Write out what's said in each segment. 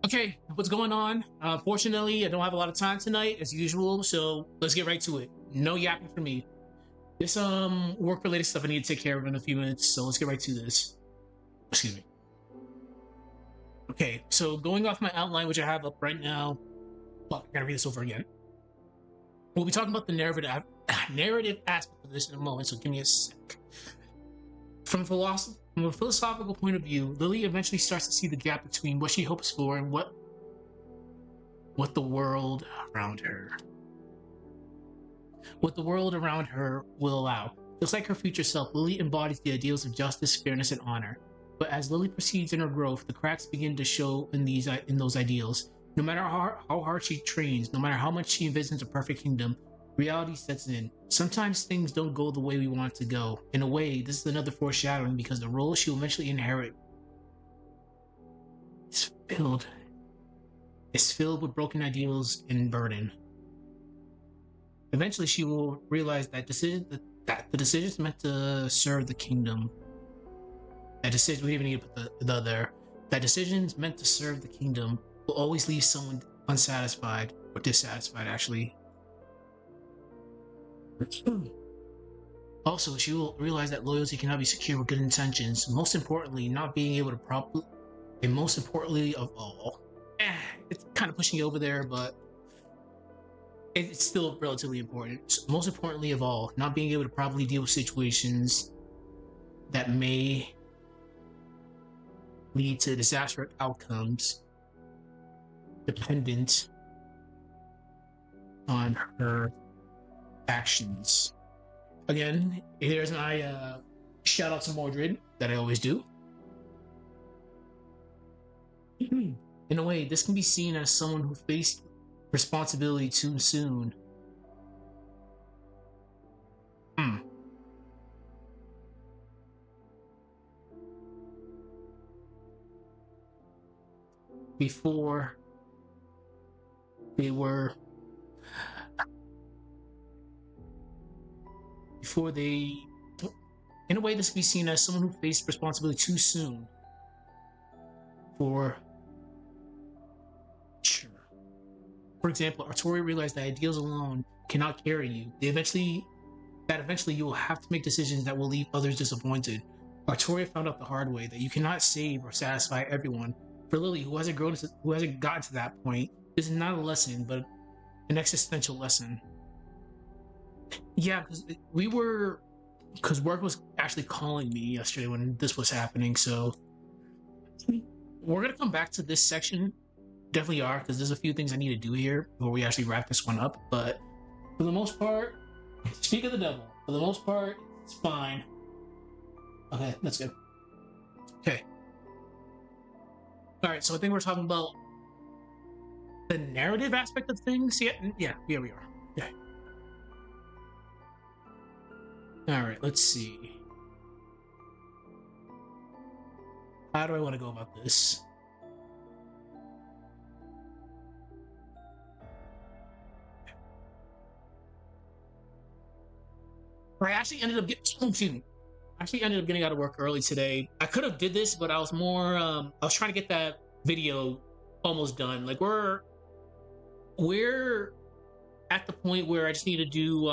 Okay, what's going on? Fortunately, I don't have a lot of time tonight, as usual, so let's get right to it. No yapping for me. This work related stuff I need to take care of in a few minutes, so let's get right to this. Excuse me. Okay, so going off my outline, which I have up right now. Fuck, I gotta read this over again. We'll be talking about the narrative aspect of this in a moment, so give me a sec. From a philosophical point of view, Lily eventually starts to see the gap between what she hopes for and what the world around her what the world around her will allow. Just like her future self, Lily embodies the ideals of justice, fairness, and honor. But as Lily proceeds in her growth, the cracks begin to show in those ideals. No matter how hard she trains, no matter how much she envisions a perfect kingdom, reality sets in. Sometimes things don't go the way we want it to go. In a way, this is another foreshadowing because the role she'll eventually inherit is filled is filled with broken ideals and burden. Eventually, she will realize that the decisions meant to serve the kingdom. That decision we didn't even need to put the there. That decisions meant to serve the kingdom will always leave someone unsatisfied or dissatisfied. Actually, also she will realize that loyalty cannot be secured with good intentions. Most importantly, not being able to properly, and most importantly of all, it's kind of pushing you over there, but it's still relatively important. Most importantly of all, not being able to properly deal with situations that may lead to disastrous outcomes dependent on her actions. Again, here's my shout out to Mordred that I always do. In a way, this can be seen as someone who faced responsibility too soon. Hmm. Before they were before they in a way this can be seen as someone who faced responsibility too soon for sure. For example, Artori realized that ideals alone cannot carry you. Eventually you will have to make decisions that will leave others disappointed. Artoria found out the hard way that you cannot save or satisfy everyone. For Lily, who hasn't gotten to that point, this is not a lesson, but an existential lesson. Yeah, because work was actually calling me yesterday when this was happening. So we're gonna come back to this section. Definitely are, because there's a few things I need to do here before we actually wrap this one up. But for the most part, speak of the devil. For the most part, it's fine. Okay, that's good. Okay. All right, so I think we're talking about the narrative aspect of things. Yeah, here we are. Okay. All right, let's see. How do I want to go about this? I actually ended up getting out of work early today. I could have did this, but I was more I was trying to get that video almost done. Like we're at the point where I just need to do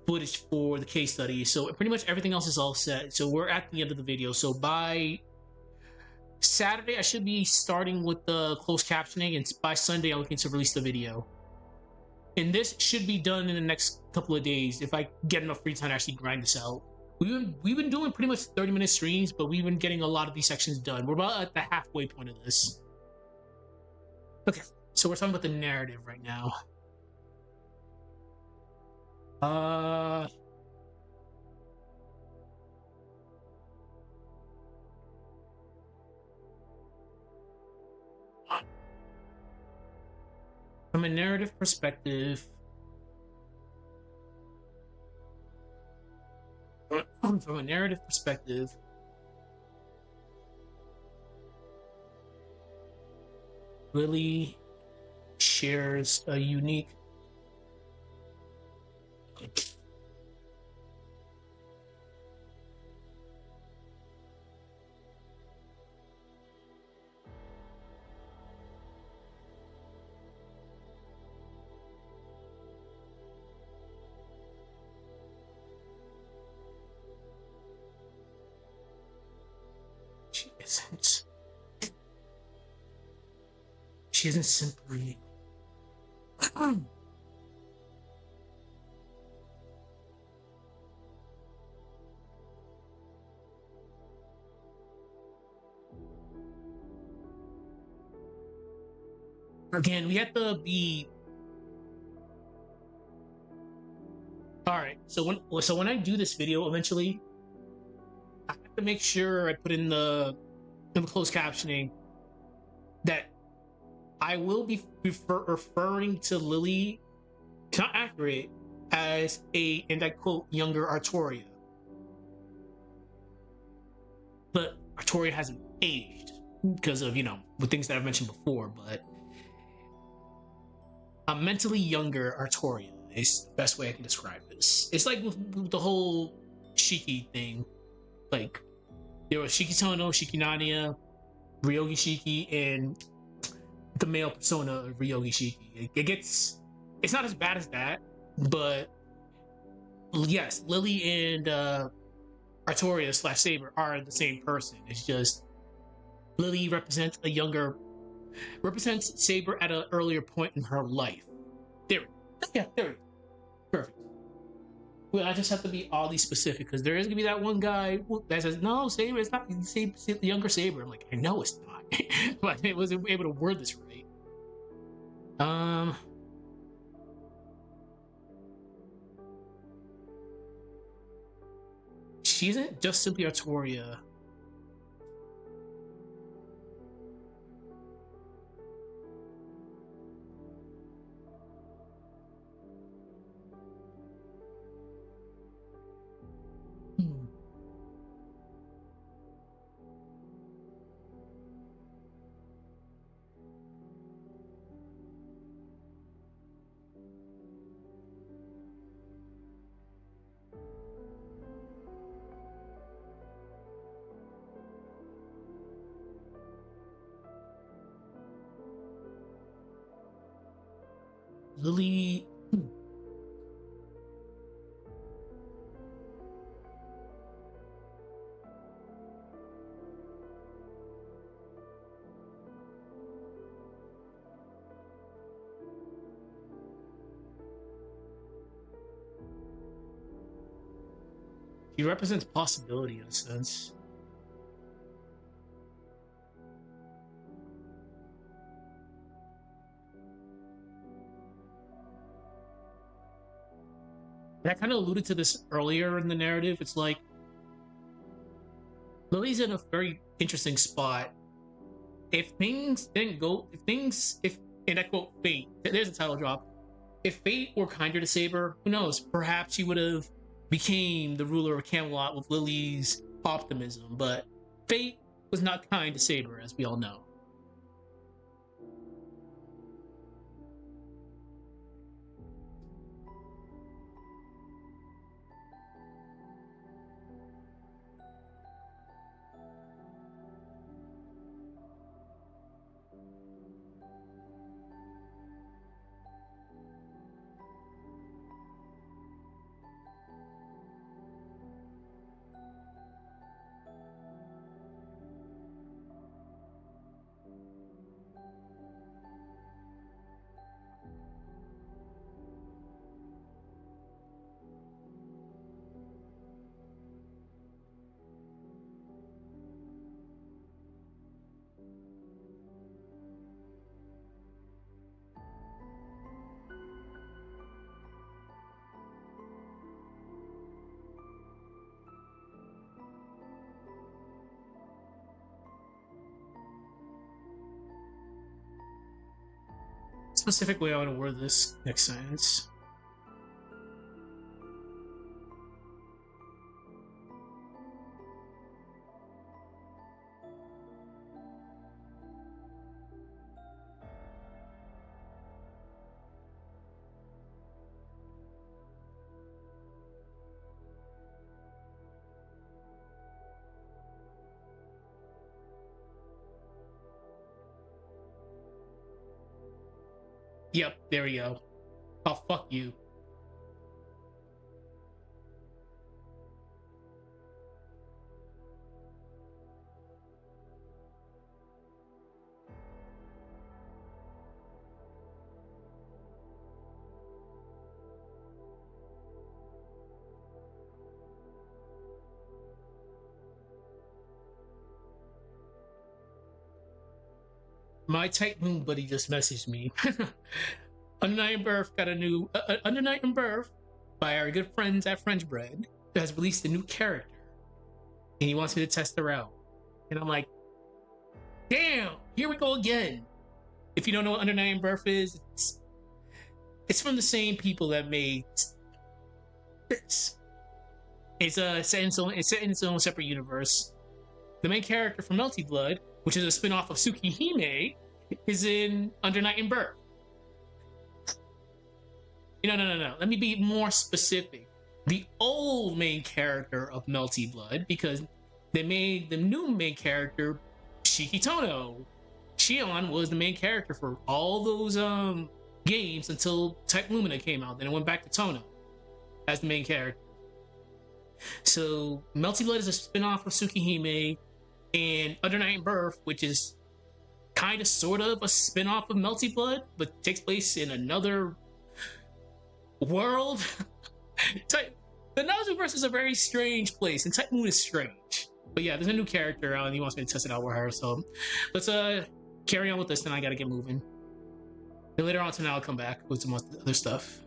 footage for the case study. So pretty much everything else is all set. So we're at the end of the video. So by Saturday, I should be starting with the closed captioning, and by Sunday, I'm looking to release the video. And this should be done in the next couple of days if I get enough free time to actually grind this out. We've been doing pretty much 30-minute streams, but we've been getting a lot of these sections done. We're about at the halfway point of this. Okay, so we're talking about the narrative right now. Uh from a narrative perspective, from a narrative perspective, really shares a unique isn't. She isn't simply. Again, we have to be. All right. So when I do this video eventually, I have to make sure I put in the closed captioning that I will be referring to Lily, not accurate, as a, and I quote, younger Artoria. But Artoria hasn't aged because of, the things that I've mentioned before, but a mentally younger Artoria is the best way I can describe this. It's like with the whole Shiki thing. Like, there was Shiki Tono, Shiki Nania, Ryogi Shiki, and the male persona of Ryogi Shiki. It's not as bad as that, but yes, Lily and Artoria slash Saber are the same person. It's just Lily represents Saber at an earlier point in her life. There we go. Yeah, there we go. Perfect. Well, I just have to be oddly specific because there is gonna be that one guy that says, "No, Saber, it's not the younger Saber." I'm like, I know it's not, but I wasn't able to word this right. She isn't just simply Artoria. Hmm. Lily. She represents possibility in a sense. And I kind of alluded to this earlier in the narrative. It's like Lily's in a very interesting spot. If things didn't go, if and I quote fate, there's a title drop. If fate were kinder to Saber, who knows? Perhaps she would have became the ruler of Camelot with Lily's optimism. But fate was not kind to Saber, as we all know. Specific way I want to word this next sentence. Yep, there we go. Oh, fuck you. My Tight Moon buddy just messaged me. Under Night and Birth got a new Under Night and Birth by our good friends at French Bread has released a new character, and he wants me to test her out. And I'm like, damn, here we go again. If you don't know what Under Night and Birth is, it's from the same people that made this. It's set in its own separate universe. The main character from Melty Blood, which is a spin-off of Tsukihime, is in Under Night and Birth. No. Let me be more specific. The old main character of Melty Blood, because they made the new main character, Shikitono. Shion was the main character for all those games until Type Lumina came out. Then it went back to Tono as the main character. So Melty Blood is a spin-off of Tsukihime, and Under Night and Birth, which is kind of sort of a spin-off of Melty Blood, but takes place in another world. The Nazuverse is a very strange place, and Type Moon is strange. But yeah, there's a new character out, and he wants me to test it out with her. So let's carry on with this, then I gotta get moving. And later on tonight, I'll come back with some other stuff.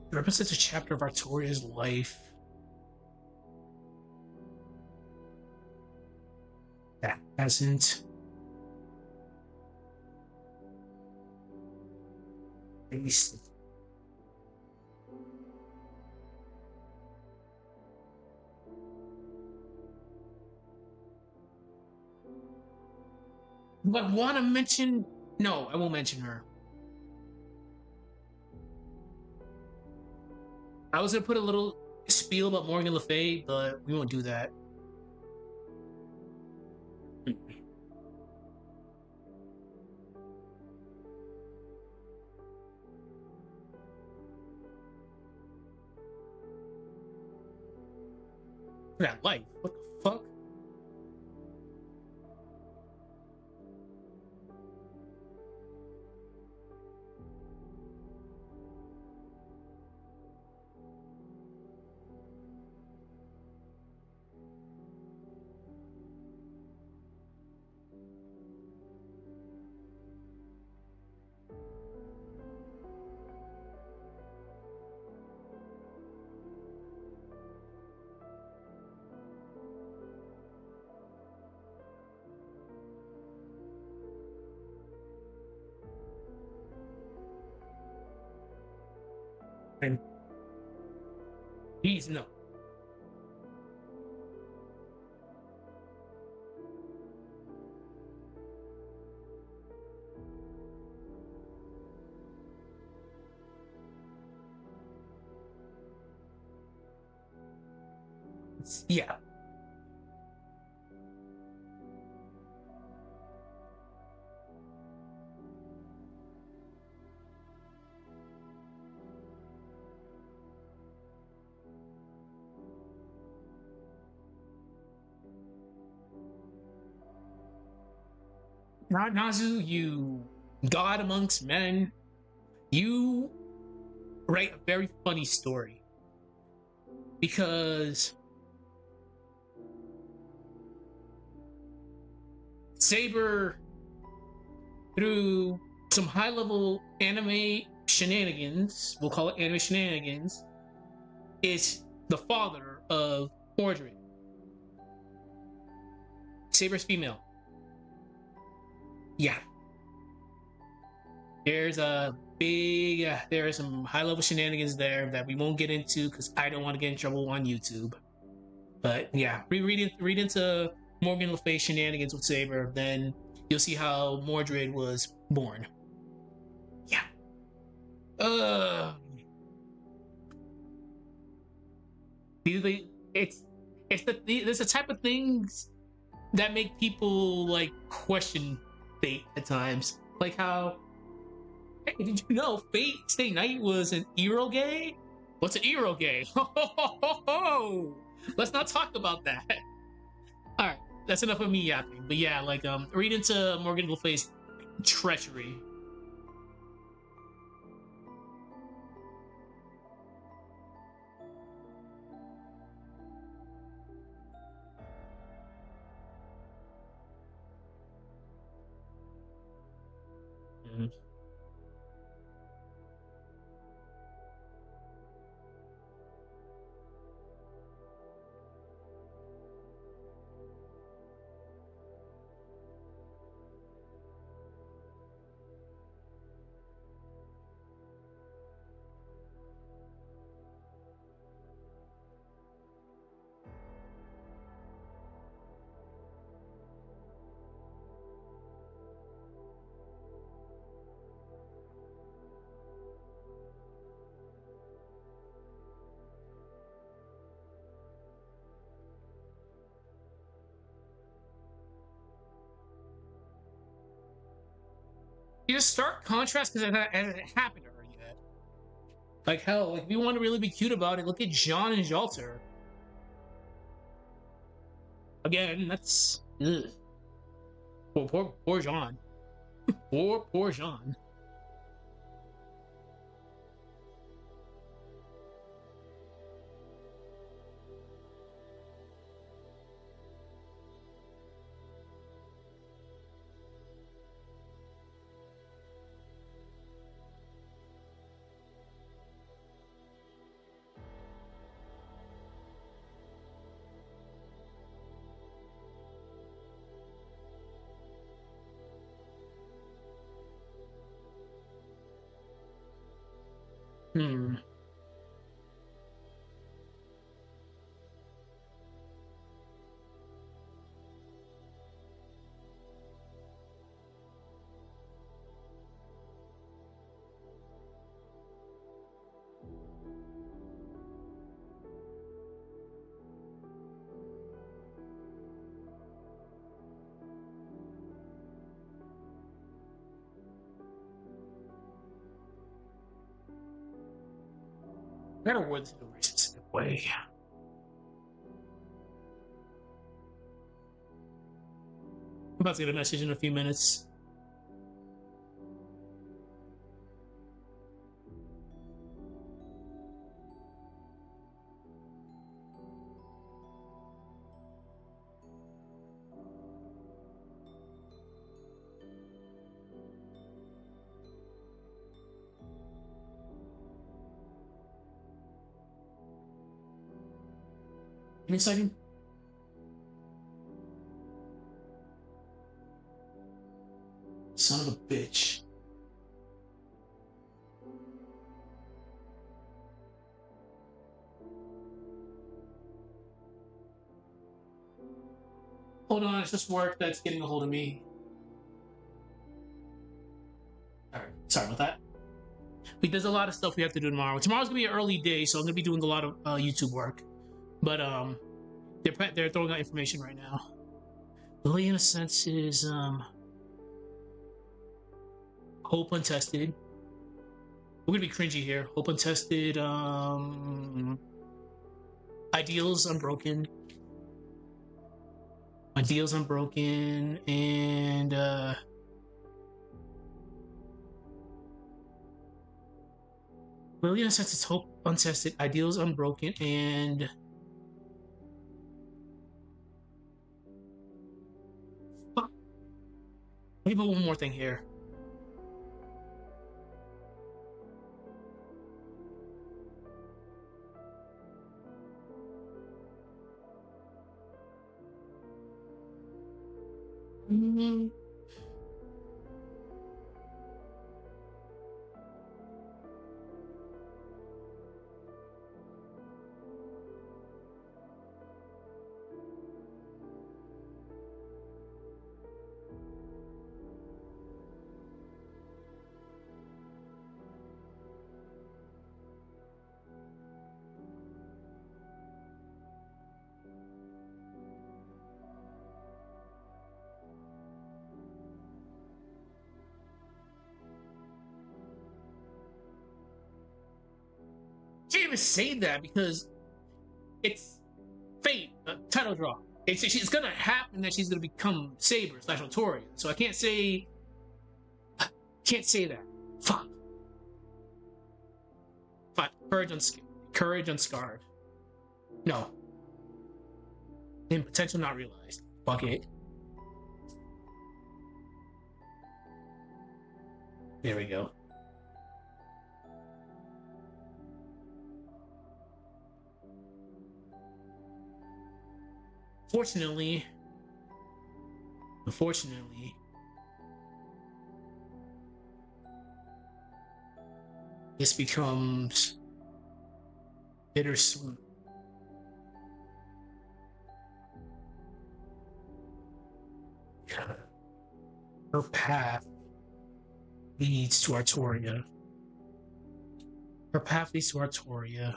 It represents a chapter of Artoria's life that hasn't faced. Do I want to mention? No, I won't mention her. I was gonna put a little spiel about Morgan Le Fay, but we won't do that. That life. What the fuck? And he's no. Yeah. Nazu, you god amongst men, you write a very funny story. Because Saber, through some high level anime shenanigans, we'll call it anime shenanigans, is the father of Mordred. Saber's female. Yeah. There's there are some high level shenanigans there that we won't get into because I don't want to get in trouble on YouTube. But yeah, read into Morgan Le Fay shenanigans with Saber, then you'll see how Mordred was born. Yeah. It's the type of things that make people like question fate at times. Like how, hey, did you know Fate Stay Night was an eroge? What's an eroge? Let's not talk about that. All right, that's enough of me yapping. But yeah, like read into Morgan Le Fay's treachery. Mhm. You just start contrast because it hasn't happened to her yet. Like hell, like if you want to really be cute about it, look at Jean and Jalter. Again, that's ugh. Poor Jean. Poor Jean. Hmm. I gotta word this in a very specific way. I'm about to get a message in a few minutes. Give me a second. Son of a bitch. Hold on, it's just work that's getting a hold of me. Alright, sorry about that. There's a lot of stuff we have to do tomorrow. Tomorrow's gonna be an early day, so I'm gonna be doing a lot of YouTube work. But they're throwing out information right now. Lily, in a sense, is hope untested. We're gonna be cringy here. Hope untested. Ideals unbroken. Ideals unbroken, and Lily, in a sense, is hope untested. Ideals unbroken, and fuck. Let me put one more thing here. Mm-hmm. can't even say that because it's fate, title drop. It's gonna happen that she's gonna become Saber slash Artoria. So I can't say that. Fuck. Fuck. Courage unscarred. No. And potential not realized. Fuck it. There we go. Unfortunately, this becomes bittersweet. Her path leads to Artoria. Her path leads to Artoria.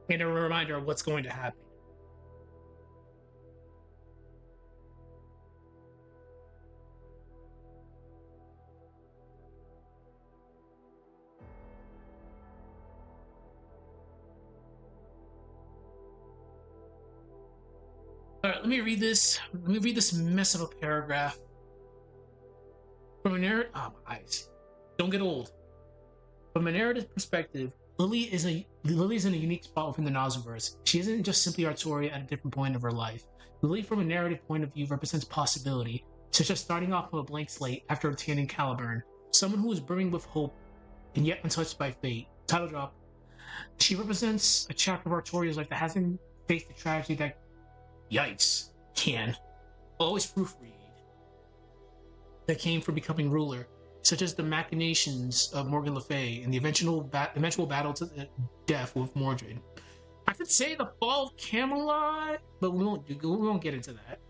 And a reminder of what's going to happen. All right, let me read this. Let me read this mess of a paragraph. From a narrative, my eyes don't get old. From a narrative perspective, Lily's in a unique spot within the Noziverse. She isn't just simply Artoria at a different point of her life. Lily, from a narrative point of view, represents possibility, such as starting off with a blank slate after obtaining Caliburn. Someone who is brimming with hope and yet untouched by fate. Title drop. She represents a chapter of Artoria's life that hasn't faced the tragedy that, yikes, can always proofread that came from becoming ruler, such as the machinations of Morgan Le Fay and the eventual battle to the death with Mordred. I could say the fall of Camelot, but we won't get into that.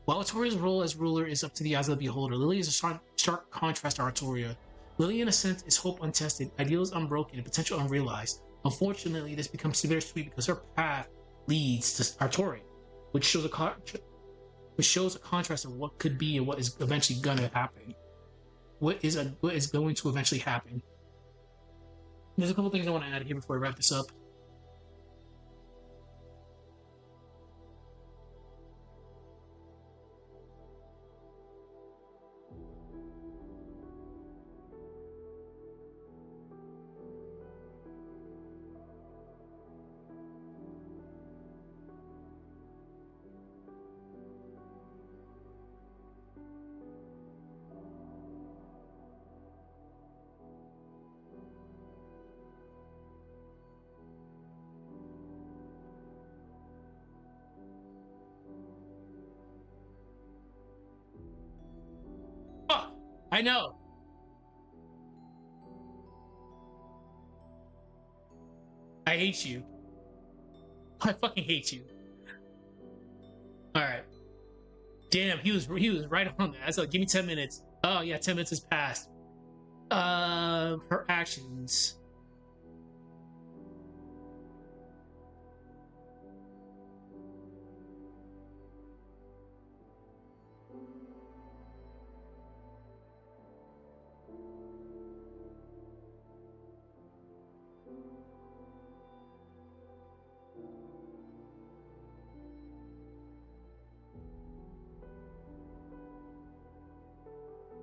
While Artoria's role as ruler is up to the eyes of the beholder, Lily is a stark contrast to Artoria. Lily, in a sense, is hope untested, ideals unbroken, and potential unrealized. Unfortunately, this becomes bittersweet because her path leads to Artoria, which shows a contrast of what could be and what is eventually gonna happen. What is going to eventually happen. There's a couple things I want to add here before I wrap this up. Fuck! I know! I hate you. I fucking hate you. Alright. Damn, he was right on that. So give me 10 minutes. Oh yeah, 10 minutes has passed. Her actions.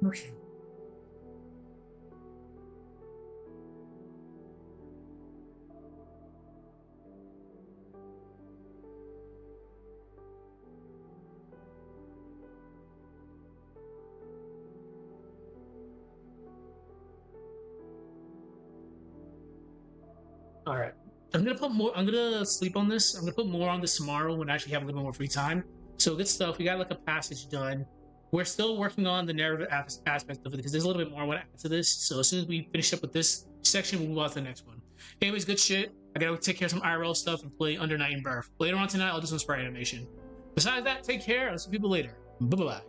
Okay. I'm gonna put more. I'm gonna sleep on this. I'm gonna put more on this tomorrow when I actually have a little more free time. So good stuff. We got like a passage done. We're still working on the narrative aspect of it because there's a little bit more I want to add to this. So as soon as we finish up with this section, we'll move on to the next one. Anyways, good shit. I gotta take care of some IRL stuff and play Under Night and Birth. Later on tonight, I'll do some sprite animation. Besides that, take care. I'll see people later. Bye bye.